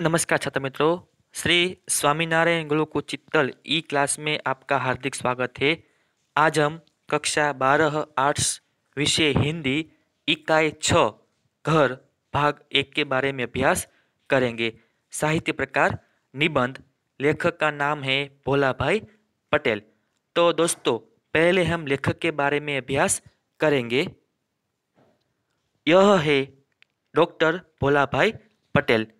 नमस्कार छात्र मित्रों। श्री स्वामीनारायण गुरुकुल चित्तल ई क्लास में आपका हार्दिक स्वागत है। आज हम कक्षा 12 आर्ट्स विषय हिंदी इकाई 6 घर भाग 1 के बारे में अभ्यास करेंगे। साहित्य प्रकार निबंध। लेखक का नाम है भोला भाई पटेल। तो दोस्तों, पहले हम लेखक के बारे में अभ्यास करेंगे। यह है डॉक्टर भोला भाई पटेल।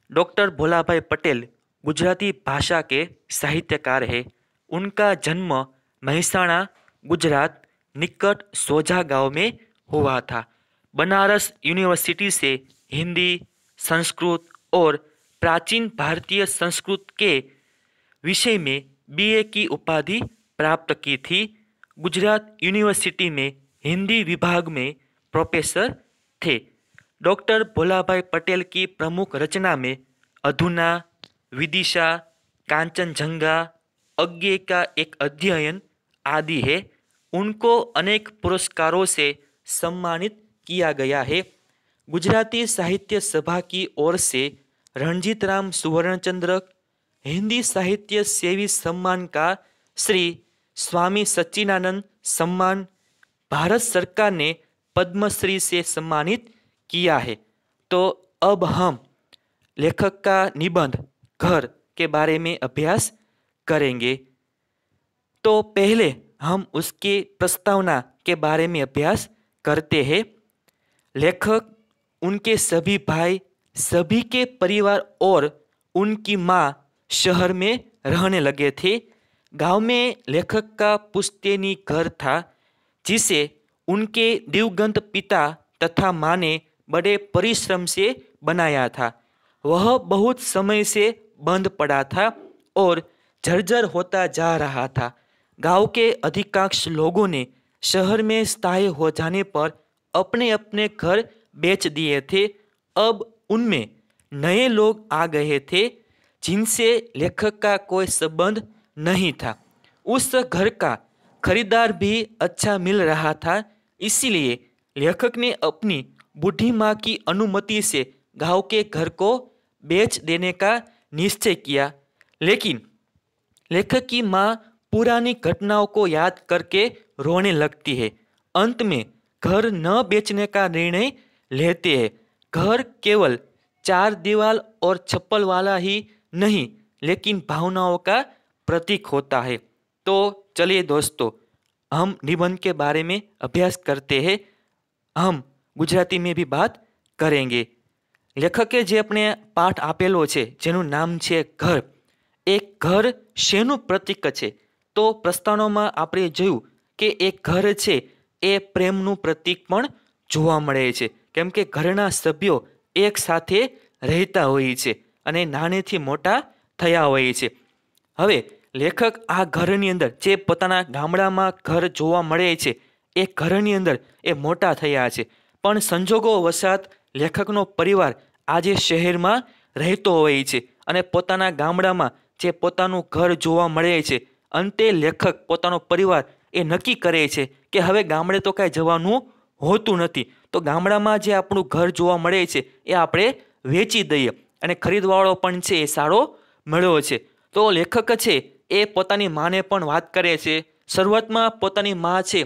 डॉक्टर भोलाभाई पटेल गुजराती भाषा के साहित्यकार हैं। उनका जन्म मेहसाणा गुजरात निकट सोजा गांव में हुआ था। बनारस यूनिवर्सिटी से हिंदी, संस्कृत और प्राचीन भारतीय संस्कृत के विषय में बीए की उपाधि प्राप्त की थी। गुजरात यूनिवर्सिटी में हिंदी विभाग में प्रोफेसर थे। डॉक्टर भोलाभाई पटेल की प्रमुख रचना में अधुना, विदिशा, कांचनजंगा, अज्ञे का एक अध्ययन आदि है। उनको अनेक पुरस्कारों से सम्मानित किया गया है। गुजराती साहित्य सभा की ओर से रणजीत राम सुवर्णचंद्र, हिंदी साहित्य सेवी सम्मान का श्री स्वामी सच्चिदानंद सम्मान, भारत सरकार ने पद्मश्री से सम्मानित किया है। तो अब हम लेखक का निबंध घर के बारे में अभ्यास करेंगे। तो पहले हम उसके प्रस्तावना के बारे में अभ्यास करते हैं। लेखक, उनके सभी भाई, सभी के परिवार और उनकी माँ शहर में रहने लगे थे। गांव में लेखक का पुश्तैनी घर था, जिसे उनके दिवंगत पिता तथा माँ ने बड़े परिश्रम से बनाया था। वह बहुत समय से बंद पड़ा था और जर्जर होता जा रहा था। गांव के अधिकांश लोगों ने शहर में स्थायी हो जाने पर अपने अपने घर बेच दिए थे। अब उनमें नए लोग आ गए थे जिनसे लेखक का कोई संबंध नहीं था। उस घर का खरीदार भी अच्छा मिल रहा था, इसीलिए लेखक ने अपनी बूढ़ी माँ की अनुमति से गांव के घर को बेच देने का निश्चय किया। लेकिन लेखक की माँ पुरानी घटनाओं को याद करके रोने लगती है। अंत में घर न बेचने का निर्णय लेते हैं। घर केवल 4 दीवार और छप्पर वाला ही नहीं, लेकिन भावनाओं का प्रतीक होता है। तो चलिए दोस्तों, हम निबंध के बारे में अभ्यास करते हैं। हम गुजराती में भी बात करेंगे। લેખકે જે આપણે પાઠ આપેલો છે જેનું નામ છે ઘર, એ ઘર શેનું પ્રતીક છે? તો પ્રસ્તાવનામાં આપણે જોયું કે એ ઘર છે એ પ્રેમનું પ્રતીક પણ જોવા મળે છે, કેમ કે ઘરના સભ્યો એક સાથે રહેતા હોય છે અને નાનેથી મોટા થયા હોય છે. હવે લેખક આ ઘરની અંદર જે પોતાના ગામડામાં ઘર જોવા મળે છે એ ઘરની અંદર એ મોટા થયા છે, પણ સંજોગો વસાત લેખકનો પરિવાર આજે શહેરમાં રહેતો હોય છે અને પોતાના ગામડામાં જે પોતાનું ઘર જોવા મળે છે, અંતે લેખક પોતાનો પરિવાર એ નક્કી કરે છે કે હવે ગામડે તો કાંઈ જવાનું હોતું નથી, તો ગામડામાં જે આપણું ઘર જોવા મળે છે એ આપણે વેચી દઈએ અને ખરીદવાળો પણ છે એ સારો મળ્યો છે. તો લેખક છે એ પોતાની માને પણ વાત કરે છે. શરૂઆતમાં પોતાની મા છે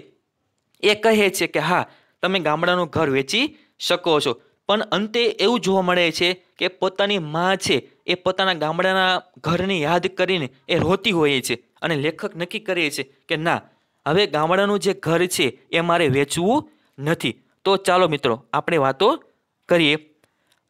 એ કહે છે કે હા, તમે ગામડાનું ઘર વેચી શકો છો, પણ અંતે એવું જોવા મળે છે કે પોતાની મા છે એ પોતાના ગામડાના ઘરને યાદ કરીને એ રોતી હોય છે અને લેખક નક્કી કરે છે કે ના, હવે ગામડાનું જે ઘર છે એ મારે વેચવું નથી. તો ચાલો મિત્રો આપણે વાતો કરીએ.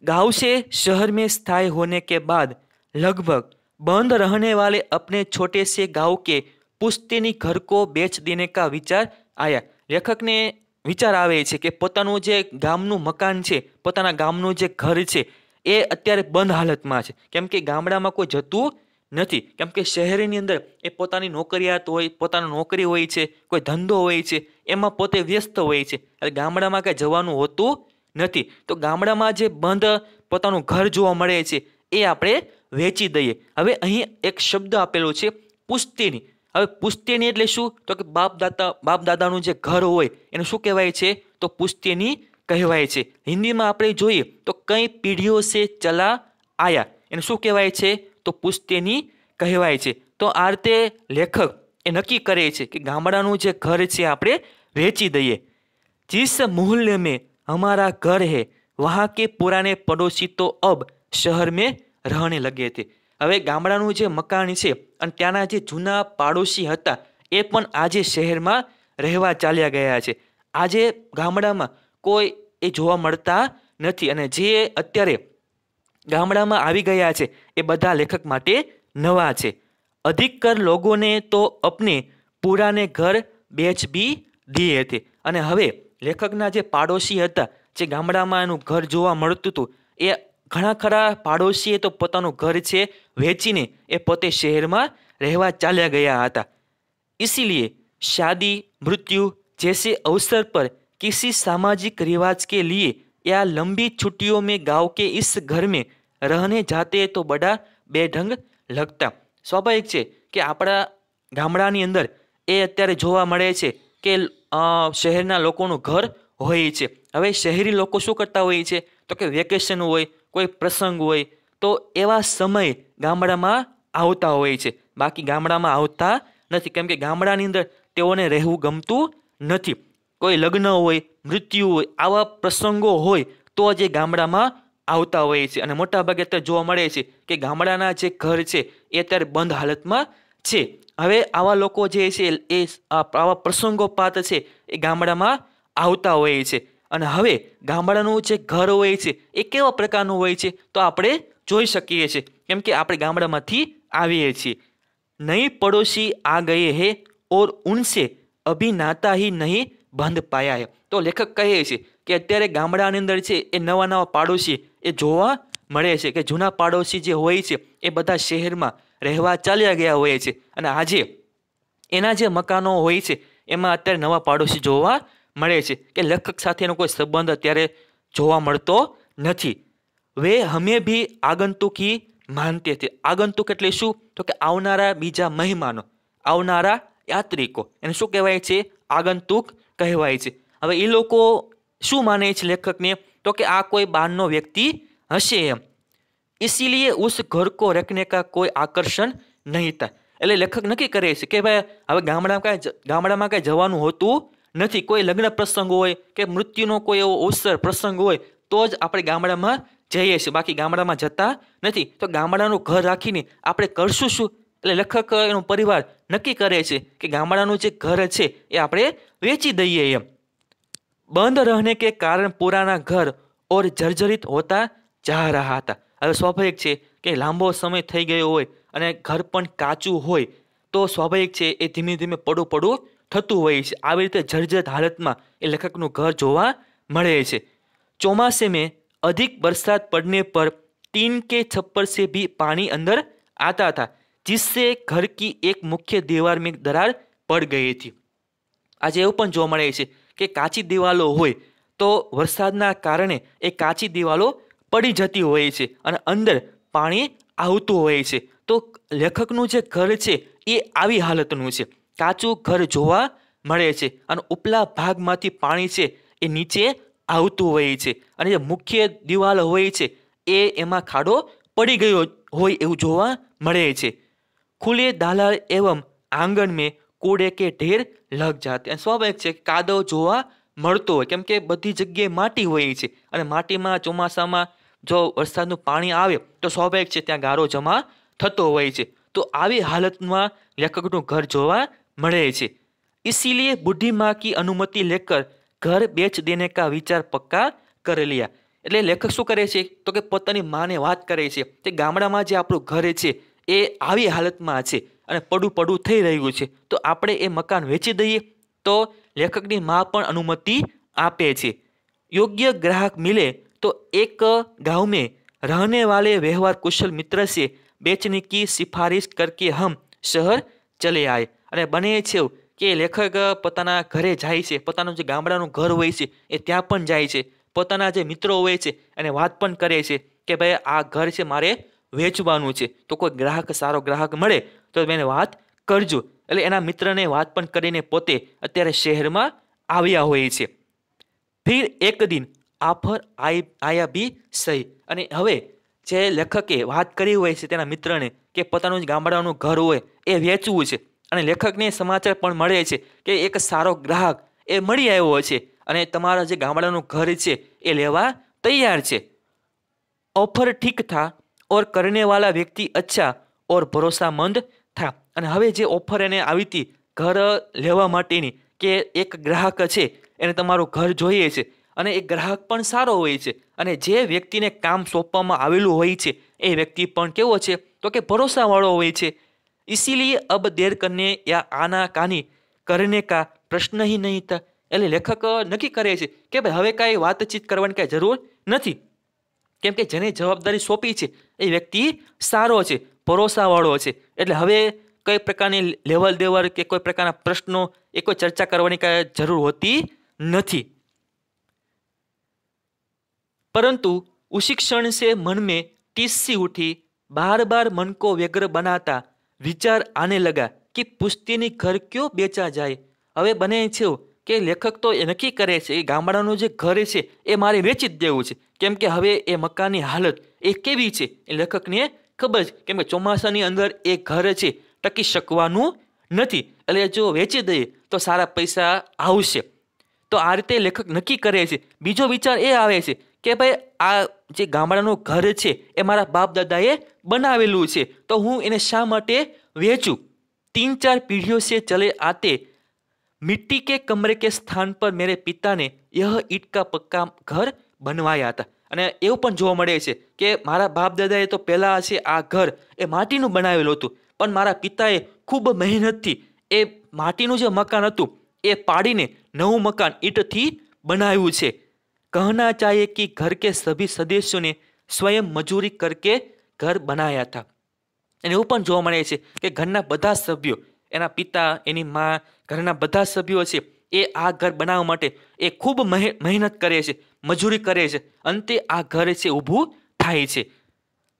गांव से शहर में स्थायी होने के बाद लगभग बंद रहने वाले अपने छोटे से गांव के पुश्तैनी घर को बेच देने का विचार आया. लेखक ने विचार आवे छे કે પોતાનું જે ગામનું મકાન છે, પોતાના ગામનું જે ઘર છે એ અત્યારે બંધ હાલતમાં છે, કેમ કે ગામડામાં કોઈ જતું નથી, કેમ કે શહેરની અંદર એ પોતાની નોકરિયાત હોય, પોતાની નોકરી હોય છે, કોઈ ધંધો હોય છે, એમાં પોતે વ્યસ્ત હોય છે, એટલે ગામડામાં કાંઈ જવાનું હોતું નથી. તો ગામડામાં જે બંધ પોતાનું ઘર જોવા મળે છે એ આપણે વેચી દઈએ. હવે અહીં એક શબ્દ આપેલો છે પુશ્તૈની. હવે પુશ્તૈની એટલે શું? તો કે બાપ દાદાનું જે ઘર હોય એને શું કહેવાય છે? તો પુશ્તૈની કહેવાય છે. હિન્દીમાં આપણે જોઈએ તો કઈ પીઢીઓ સે ચલા આયા, એને શું કહેવાય છે? તો પુશ્તૈની કહેવાય છે. તો આ રીતે લેખક એ નક્કી કરે છે કે ગામડાનું જે ઘર છે આપણે વેચી દઈએ. जिस मोहल्ले में हमारा घर है वहाँ के पुराने पड़ोसी तो अब शहर में रहने लगे थे. હવે ગામડાનું જે મકાન છે અને ત્યાંના જે જૂના પાડોશી હતા એ પણ આજે શહેરમાં રહેવા ચાલ્યા ગયા છે. આજે ગામડામાં કોઈ એ જોવા મળતા નથી અને જે અત્યારે ગામડામાં આવી ગયા છે એ બધા લેખક માટે નવા છે. अधिकतर लोगों ने तो अपने पुराने घर बेच भी दिए थे. અને હવે લેખકના જે પાડોશી હતા જે ગામડામાં એનું ઘર જોવા મળતું હતું એ ઘણા ખરા પાડોશીએ તો પોતાનું ઘર છે વેચીને એ પોતે શહેરમાં રહેવા ચાલ્યા ગયા હતા. इसीलिए शादी मृत्यु जैसे अवसर पर किसी सामाजिक रिवाज के लिए या लंबी छुट्टियों में गांव के इस घर में रहने जाते तो बड़ा बेढंग लगता. સ્વાભાવિક છે કે આપણા ગામડાની અંદર એ અત્યારે જોવા મળે છે કે શહેરના લોકોનું ઘર હોય છે. હવે શહેરી લોકો શું કરતા હોય છે તો કે વેકેશન હોય, કોઈ પ્રસંગ હોય તો એવા સમય ગામડામાં આવતા હોય છે. બાકી ગામડામાં આવતા નથી, કેમ કે ગામડાની અંદર તેઓને રહેવું ગમતું નથી. કોઈ લગ્ન હોય, મૃત્યુ હોય, આવા પ્રસંગો હોય તો જ એ ગામડામાં આવતા હોય છે. અને મોટાભાગે અત્યારે જોવા મળે છે કે ગામડાના જે ઘર છે એ અત્યારે બંધ હાલતમાં છે. હવે આવા લોકો જે છે એ આવા પ્રસંગોપાત છે એ ગામડામાં આવતા હોય છે. અને હવે ગામડાનું જે ઘર હોય છે એ કેવા પ્રકારનું હોય છે તો આપણે જોઈ શકીએ છીએ, કેમ કે આપણે ગામડામાંથી આવીએ છીએ. નઈ પડોશી આ ગયે હે ઓર ઉનસે અભી નાતા હી નહીં બંધ પાયા હે. તો લેખક કહે છે કે અત્યારે ગામડાની અંદર છે એ નવા નવા પાડોશી એ જોવા મળે છે કે જૂના પાડોશી જે હોય છે એ બધા શહેરમાં રહેવા ચાલ્યા ગયા હોય છે અને આજે એના જે મકાનો હોય છે એમાં અત્યારે નવા પાડોશી જોવા મળે છે કે લેખક સાથેનો કોઈ સંબંધ અત્યારે જોવા મળતો નથી. વે હમે ભી આગંતુક હી માનતે થે. આગંતુક એટલે શું તો કે આવનારા બીજા મહેમાનો, આવનારા યાત્રિકો, એને શું કહેવાય છે? આગંતુક કહેવાય છે. હવે એ લોકો શું માને છે લેખકને તો કે આ કોઈ બહારનો વ્યક્તિ હશે એમ. इसीलिए उस घर को रखने का कोई आकर्षण नहीं था. એટલે લેખક નક્કી કરે છે કે ભાઈ હવે ગામડામાં કાંઈ જવાનું હોતું નથી. કોઈ લગ્ન પ્રસંગ હોય કે મૃત્યુનો કોઈ એવો અવસર પ્રસંગ હોય તો જ આપણે ગામડામાં જઈએ છીએ, બાકી ગામડામાં જતા નથી. તો ગામડાનું ઘર રાખીને આપણે કરશું શું? એટલે લેખક એનો પરિવાર નક્કી કરે છે કે ગામડાનું જે ઘર છે એ આપણે વેચી દઈએ એમ. બંધ रहने के कारण पुराना घर और जर्जरित होता जा रहा था. હવે સ્વાભાવિક છે કે લાંબો સમય થઈ ગયો હોય અને ઘર પણ કાચું હોય તો સ્વાભાવિક છે એ ધીમે ધીમે પડું થતું હોય છે. આવી રીતે જર્જરિત હાલતમાં એ લેખકનું ઘર જોવા મળે છે. ચોમાસે में अधिक बरसात पड़ने पर टीन के छप्पर से भी पानी अंदर आता था जिससे घर की एक मुख्य दीवार में दरार पड़ गई थी. આજે એવું પણ જોવા મળે છે કે કાચી દિવાલો હોય તો વરસાદના કારણે એ કાચી દિવાલો પડી જતી હોય છે અને અંદર પાણી આવતું હોય છે. તો લેખકનું જે ઘર છે એ આવી હાલતનું છે, કાચું ઘર જોવા મળે છે અને ઉપલા ભાગમાંથી પાણી છે એ નીચે આવતું હોય છે અને જે મુખ્ય દિવાલ હોય છે એ એમાં ખાડો પડી ગયો હોય એવું જોવા મળે છે. ખુલ્લે દાલાલ એવં આંગણ મેં કૂડે કે ઢેર લગ જાતે. સ્વાભાવિક છે કાદવ જોવા મળતો હોય, કેમ કે બધી જગ્યાએ માટી હોય છે અને માટીમાં ચોમાસામાં જો વરસાદનું પાણી આવે તો સ્વાભાવિક છે ત્યાં ગારો જમા થતો હોય છે. તો આવી હાલતમાં લેખકનું ઘર જોવા મળે છે. इसीलिए बूढ़ी माँ की अनुमति लेकर घर बेच देने का विचार पक्का कर लिया. એટલે લેખક શું કરે છે તો કે પોતાની માને વાત કરે છે કે ગામડામાં જે આપણું ઘર છે એ આવી હાલતમાં છે અને પડું થઈ રહ્યું છે તો આપણે એ મકાન વેચી દઈએ. તો લેખકની માં પણ અનુમતિ આપે છે. યોગ્ય ગ્રાહક મિલે तो एक गांव में रहने वाले व्यवहार कुशल मित्र से बेचने की सिफारिश करके हम शहर चले आए. અને બને છે કે લેખક પોતાના ઘરે જાય છે, પોતાનું જે ગામડાનું ઘર હોય છે એ ત્યાં પણ જાય છે, પોતાના જે મિત્રો હોય છે એને વાત પણ કરે છે કે ભાઈ આ ઘર છે મારે વેચવાનું છે, તો કોઈ ગ્રાહક સારો ગ્રાહક મળે તો એને વાત કરજો. એટલે એના મિત્રને વાત પણ કરીને પોતે અત્યારે શહેરમાં આવ્યા હોય છે. ફિર એક દિન આફર આયા બી સહી. અને હવે જે લેખકે વાત કરી હોય છે તેના મિત્રને કે પોતાનું જ ગામડાનું ઘર હોય એ વેચવું છે, અને લેખકને સમાચાર પણ મળે છે કે એક સારો ગ્રાહક એ મળી આવ્યો છે અને તમારા જે ગામડાનું ઘર છે એ લેવા તૈયાર છે। ऑफर ठीक था और करने वाला व्यक्ति अच्छा और भरोसामंद था। અને હવે જે ઓફર એને આવી હતી ઘર લેવા માટેની કે એક ગ્રાહક છે એને તમારું ઘર જોઈએ છે અને એ ગ્રાહક પણ સારો હોય છે અને જે વ્યક્તિને કામ સોંપવામાં આવેલું હોય છે એ વ્યક્તિ પણ કેવો છે તો કે ભરોસાવાળો હોય છે। इसीलिए अब देर करने या आना कानी करने का प्रश्न ही नहीं था। એટલે લેખક નક્કી કરે છે કે ભાઈ હવે કાંઈ વાતચીત કરવાની કાંઈ જરૂર નથી, કેમ કે જેને જવાબદારી સોંપી છે એ વ્યક્તિ સારો છે, ભરોસાવાળો છે, એટલે હવે કઈ પ્રકારની લેવલ દેવલ કે કોઈ પ્રકારના પ્રશ્નો એ કોઈ ચર્ચા કરવાની કાંઈ જરૂર હોતી નથી। परंतु उसी क्षण से मन में टीस सी उठी, बार बार मन को व्यग्र बनाता विचार आने लगा कि पुश्तीनी घर क्यों बेचा जाए। હવે બને છે કે લેખક તો એ નક્કી કરે છે કે ગામડાનું જે ઘર છે એ મારે વેચી જ દેવું છે, કેમ કે હવે એ મકાનની હાલત એ કેવી છે એ લેખકને ખબર છે, કેમ કે ચોમાસાની અંદર એ ઘર છે ટકી શકવાનું નથી, એટલે જો વેચી દઈએ તો સારા પૈસા આવશે। તો આ રીતે લેખક નક્કી કરે છે। બીજો વિચાર એ આવે છે કે ભાઈ આ જે ગામડાનું ઘર છે એ મારા બાપ દાદાએ બનાવેલું છે તો હું એને શા માટે વેચું। 3-4 पीढ़ियों से चले आते मिट्टी के कमरे के स्थान पर मेरे पिता ने यह ईट का पक्का घर बनवाया था। અને એવું પણ જોવા મળે છે કે મારા બાપ દાદાએ તો પહેલા છે આ ઘર એ માટીનું બનાવેલું હતું, પણ મારા પિતાએ ખૂબ મહેનતથી એ માટીનું જે મકાન હતું એ પાડીને નવું મકાન ઈંટથી બનાવ્યું છે। कहना चाहिए कि घर के सभी सदस्यों ने स्वयं मजूरी करके घर बनाया था। અને એવું પણ જોવા મળે છે કે ઘરના બધા સભ્યો, એના પિતા, એની મા, ઘરના બધા સભ્યો છે એ આ ઘર બનાવવા માટે એ ખૂબ મહેનત કરે છે, મજૂરી કરે છે, અંતે આ ઘર છે ઊભું થાય છે।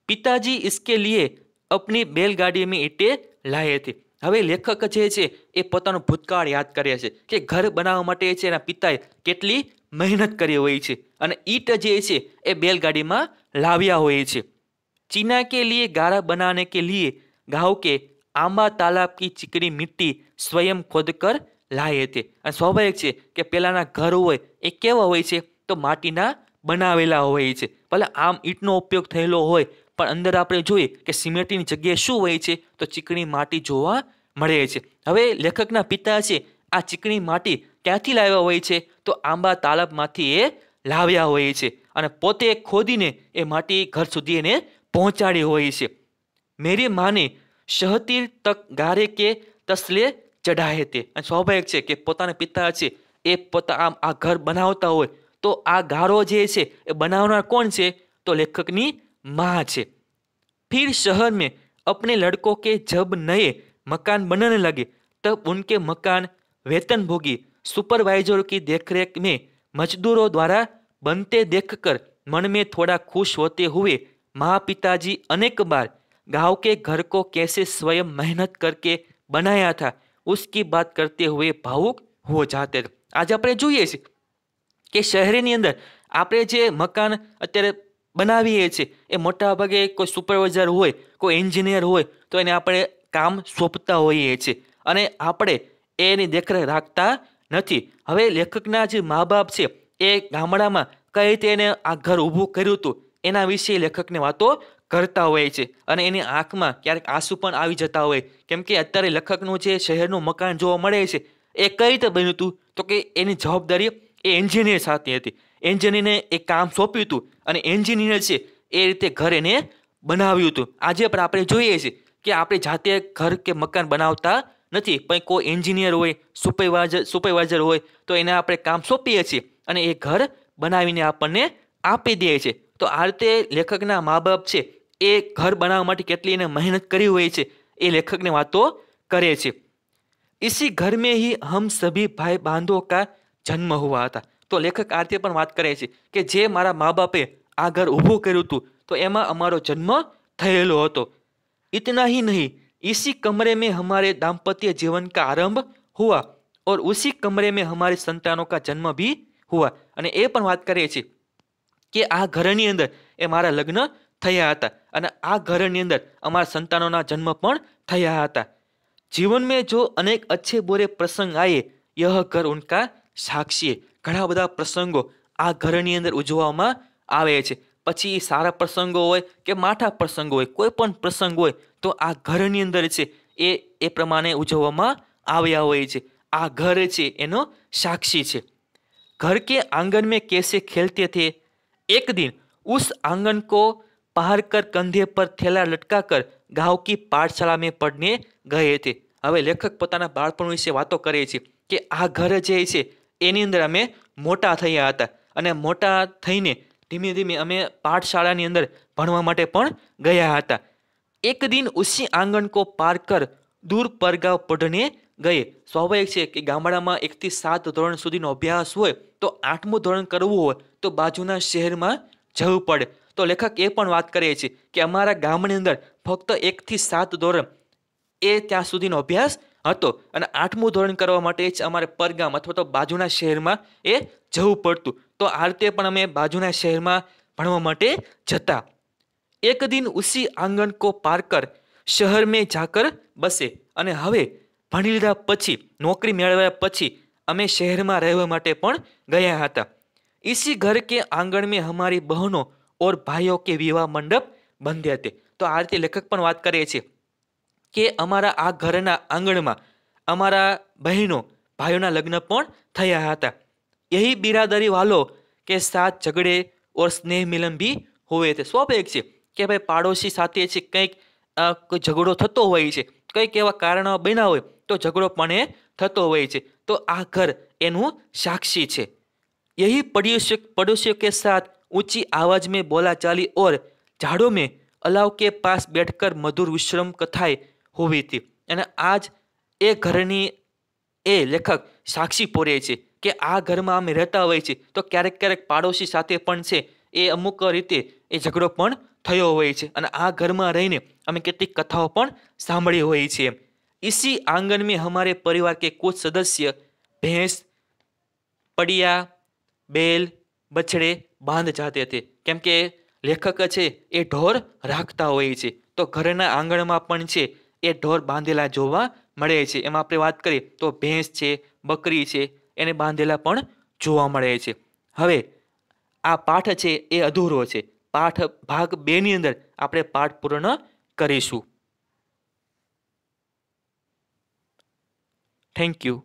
પિતાજી इसके लिए अपनी बैलगाड़ी में ईंटें लाए थे। હવે લેખક જે છે એ પોતાનું ભૂતકાળ યાદ કરે છે કે ઘર બનાવવા માટે છે એના પિતાએ કેટલી મહેનત કરી હોય છે અને ઈંટ જે છે એ બેલગાડીમાં લાવ્યા હોય છે। चीना के लिए गारा बनाने के लिए गांव के आंबा तालाब की चिकनी मिट्टी स्वयं खोदकर लाए थे। અને સ્વાભાવિક છે કે પહેલાના ઘર હોય એ કેવા હોય છે તો માટીના બનાવેલા હોય છે, ભલે આમ ઈંટનો ઉપયોગ થયેલો હોય પણ અંદર આપણે જોઈએ કે સિમેન્ટની જગ્યાએ શું હોય છે તો ચીકણી માટી જોવા મળે છે। હવે લેખકના પિતા છે આ ચીકણી માટી ક્યાંથી લાવ્યા હોય છે તો આંબા તાલાબમાંથી એ લાવ્યા હોય છે અને પોતે ખોદીને એ માટી ઘર સુધી એને પહોંચાડી હોય છે। मेरी माँ ने शहतीर तक गारे के तसले चढ़ाए थे। અને સ્વાભાવિક છે કે પોતાના પિતા છે એ પોતા આ ઘર બનાવતા હોય તો આ ગારો જે છે એ બનાવનાર કોણ છે તો લેખકની माँ છે। फिर शहर में अपने लड़कों के जब नए मकान बनने लगे तब उनके मकान वेतनभोगी सुपरवाइजरों की देखरेख में मजदूरों द्वारा बनते देखकर मन में थोड़ा खुश होते हुए माँ पिताजी अनेक बार गांव के घर को कैसे स्वयं मेहनत करके बनाया था उसकी बात करते हुए भावुक हो जाते थे। आज આપણે જોઈએ છે કે શહેરની અંદર આપણે જે મકાન અત્યારે બનાવીએ છીએ એ મોટા ભાગે કોઈ સુપરવાઇઝર હોય, કોઈ એન્જિનિયર હોય તો એને આપણે કામ સોંપતા હોઈએ છીએ અને આપણે એની દેખરેખ રાખતા નથી। હવે લેખકના જે મા બાપ છે એ ગામડામાં કઈ રીતે એને આ ઘર ઊભું કર્યું હતું એના વિશે લેખકને વાતો કરતા હોય છે અને એની આંખમાં ક્યારેક આંસુ પણ આવી જતા હોય, કેમ કે અત્યારે લેખકનું જે શહેરનું મકાન જોવા મળે છે એ કઈ રીતે બન્યું હતું તો કે એની જવાબદારી એ એન્જિનિયર સાથે હતી। એન્જિનિયરને એ કામ સોંપ્યું હતું અને એન્જિનિયર છે એ રીતે ઘર એને બનાવ્યું હતું। આજે પણ આપણે જોઈએ છીએ કે આપણે જાતે ઘર કે મકાન બનાવતા નથી, પણ કોઈ એન્જિનિયર હોય, સુપરવાઇઝર હોય તો એને આપણે કામ સોંપીએ છીએ અને એ ઘર બનાવીને આપણને આપી દે છે। તો આ રીતે લેખકના મા બાપ છે એ ઘર બનાવવા માટે કેટલી એને મહેનત કરી હોય છે એ લેખકને વાતો કરે છે। इसी घर में ही हम सभी भाई बंधुओं का जन्म हुआ था। तो लेखक આ રીતે પણ વાત કરે છે કે જે મારા મા બાપે આ ઘર ઊભું કર્યું હતું તો એમાં અમારો જન્મ થયેલો હતો। इतना ही नहीं, इसी कमरे में हमारे दाम्पत्य जीवन का आरंभ हुआ और उसी कमरे में हमारे संतानों का जन्म भी हुआ। અને એ પણ વાત કરે છે કે આ ઘરની અંદર એ મારા લગ્ન થયા હતા અને આ ઘરની અંદર અમારા સંતાનોના જન્મ પણ થયા હતા। जीवन में जो अनेक अच्छे बुरे प्रसंग आए यह घर उनका साक्षी है। घણા બધા પ્રસંગો આ ઘરની અંદર ઉજવવામાં આવે છે। પછી સારા પ્રસંગો હોય કે માઠા પ્રસંગો હોય, કોઈ પણ પ્રસંગ હોય તો આ ઘરની અંદર છે એ પ્રમાણે ઉજવવામાં આવ્યા હોય છે। આ ઘર છે એનો સાક્ષી છે। घर के आंगन में कैसे खेलते थे, एक दिन उस आंगन को पार कर कंधे पर थैला लटकाकर गांव की पाठशाला में पढ़ने गए थे। હવે લેખક પોતાના બાળપણ વિશે વાતો કરે છે કે આ ઘર જે છે એની અંદર અમે મોટા થયા હતા અને મોટા થઈને ધીમે ધીમે અમે પાઠશાળાની અંદર ભણવા માટે પણ ગયા હતા। એક દિન ઉસી આંગણ કો પાર કર દૂર પરગાંવ પઢને ગયે। સ્વાભાવિક છે કે ગામડામાં 1 થી 7 ધોરણ સુધીનો અભ્યાસ હોય તો 8મું ધોરણ કરવું હોય તો બાજુના શહેરમાં જવું પડે। તો લેખક એ પણ વાત કરે છે કે અમારા ગામની અંદર ફક્ત 1 થી 7 ધોરણ એ ત્યાં સુધીનો અભ્યાસ હતો અને 8મું ધોરણ કરવા માટે જ અમારે પરગામ અથવા તો બાજુના શહેરમાં એ જવું પડતું। તો આ રીતે પણ અમે બાજુના શહેરમાં ભણવા માટે જતા। એક દિન ઉસી આંગણ કો પાર કર શહેર में जाकर बसे અને હવે ભણી લીધા પછી નોકરી મેળવ્યા પછી અમે શહેરમાં રહેવા માટે પણ ગયા હતા। इसी घर के आंगण में हमारी बहनों और भाइयों के विवाह मंडप बंधे थे। तो आ रीते लेखक पण વાત કરે છે કે અમારા આ ઘરના આંગણમાં અમારા બહેનો ભાઈઓના લગ્ન પણ થયા હતા। यही बिरादरी वालों के साथ झगड़े और स्नेह मिलन भी हुए थे। स्वाभाविक છે કે ભાઈ પાડોશી સાથે છે કંઈક કોઈ ઝઘડો થતો હોય છે, કંઈક એવા કારણો બન્યા હોય તો ઝઘડો પણ એ થતો હોય છે। તો આ ઘર એનું સાક્ષી છે। यही पड़ोसियों के साथ ऊंची आवाज में बोला चाली और झाड़ों में अलाव के पास बैठकर मधुर विश्राम कथाएं हुई थी। અને આજ એ ઘરની એ લેખક સાક્ષી પૂરે છે કે આ ઘરમાં અમે રહેતા હોય છે તો ક્યારેક ક્યારેક પાડોશી સાથે પણ છે એ અમુક રીતે એ ઝઘડો પણ થયો હોય છે અને આ ઘરમાં રહીને અમે કેટલીક કથાઓ પણ સાંભળી હોય છે। इसी आंगन में हमारे परिवार के कुछ सदस्य भैंस, पड़िया, બેલ, બછડે બાંધ જાતે थे। કેમ કે લેખક છે એ ઢોર રાખતા હોય છે તો ઘરના આંગણમાં પણ છે એ ઢોર બાંધેલા જોવા મળે છે। એમાં આપણે વાત કરીએ તો ભેંસ છે, બકરી છે, એને બાંધેલા પણ જોવા મળે છે। હવે આ પાઠ છે એ અધૂરો છે। પાઠ ભાગ 2 ની અંદર આપણે પાઠ પૂર્ણ કરીશું। Thank you.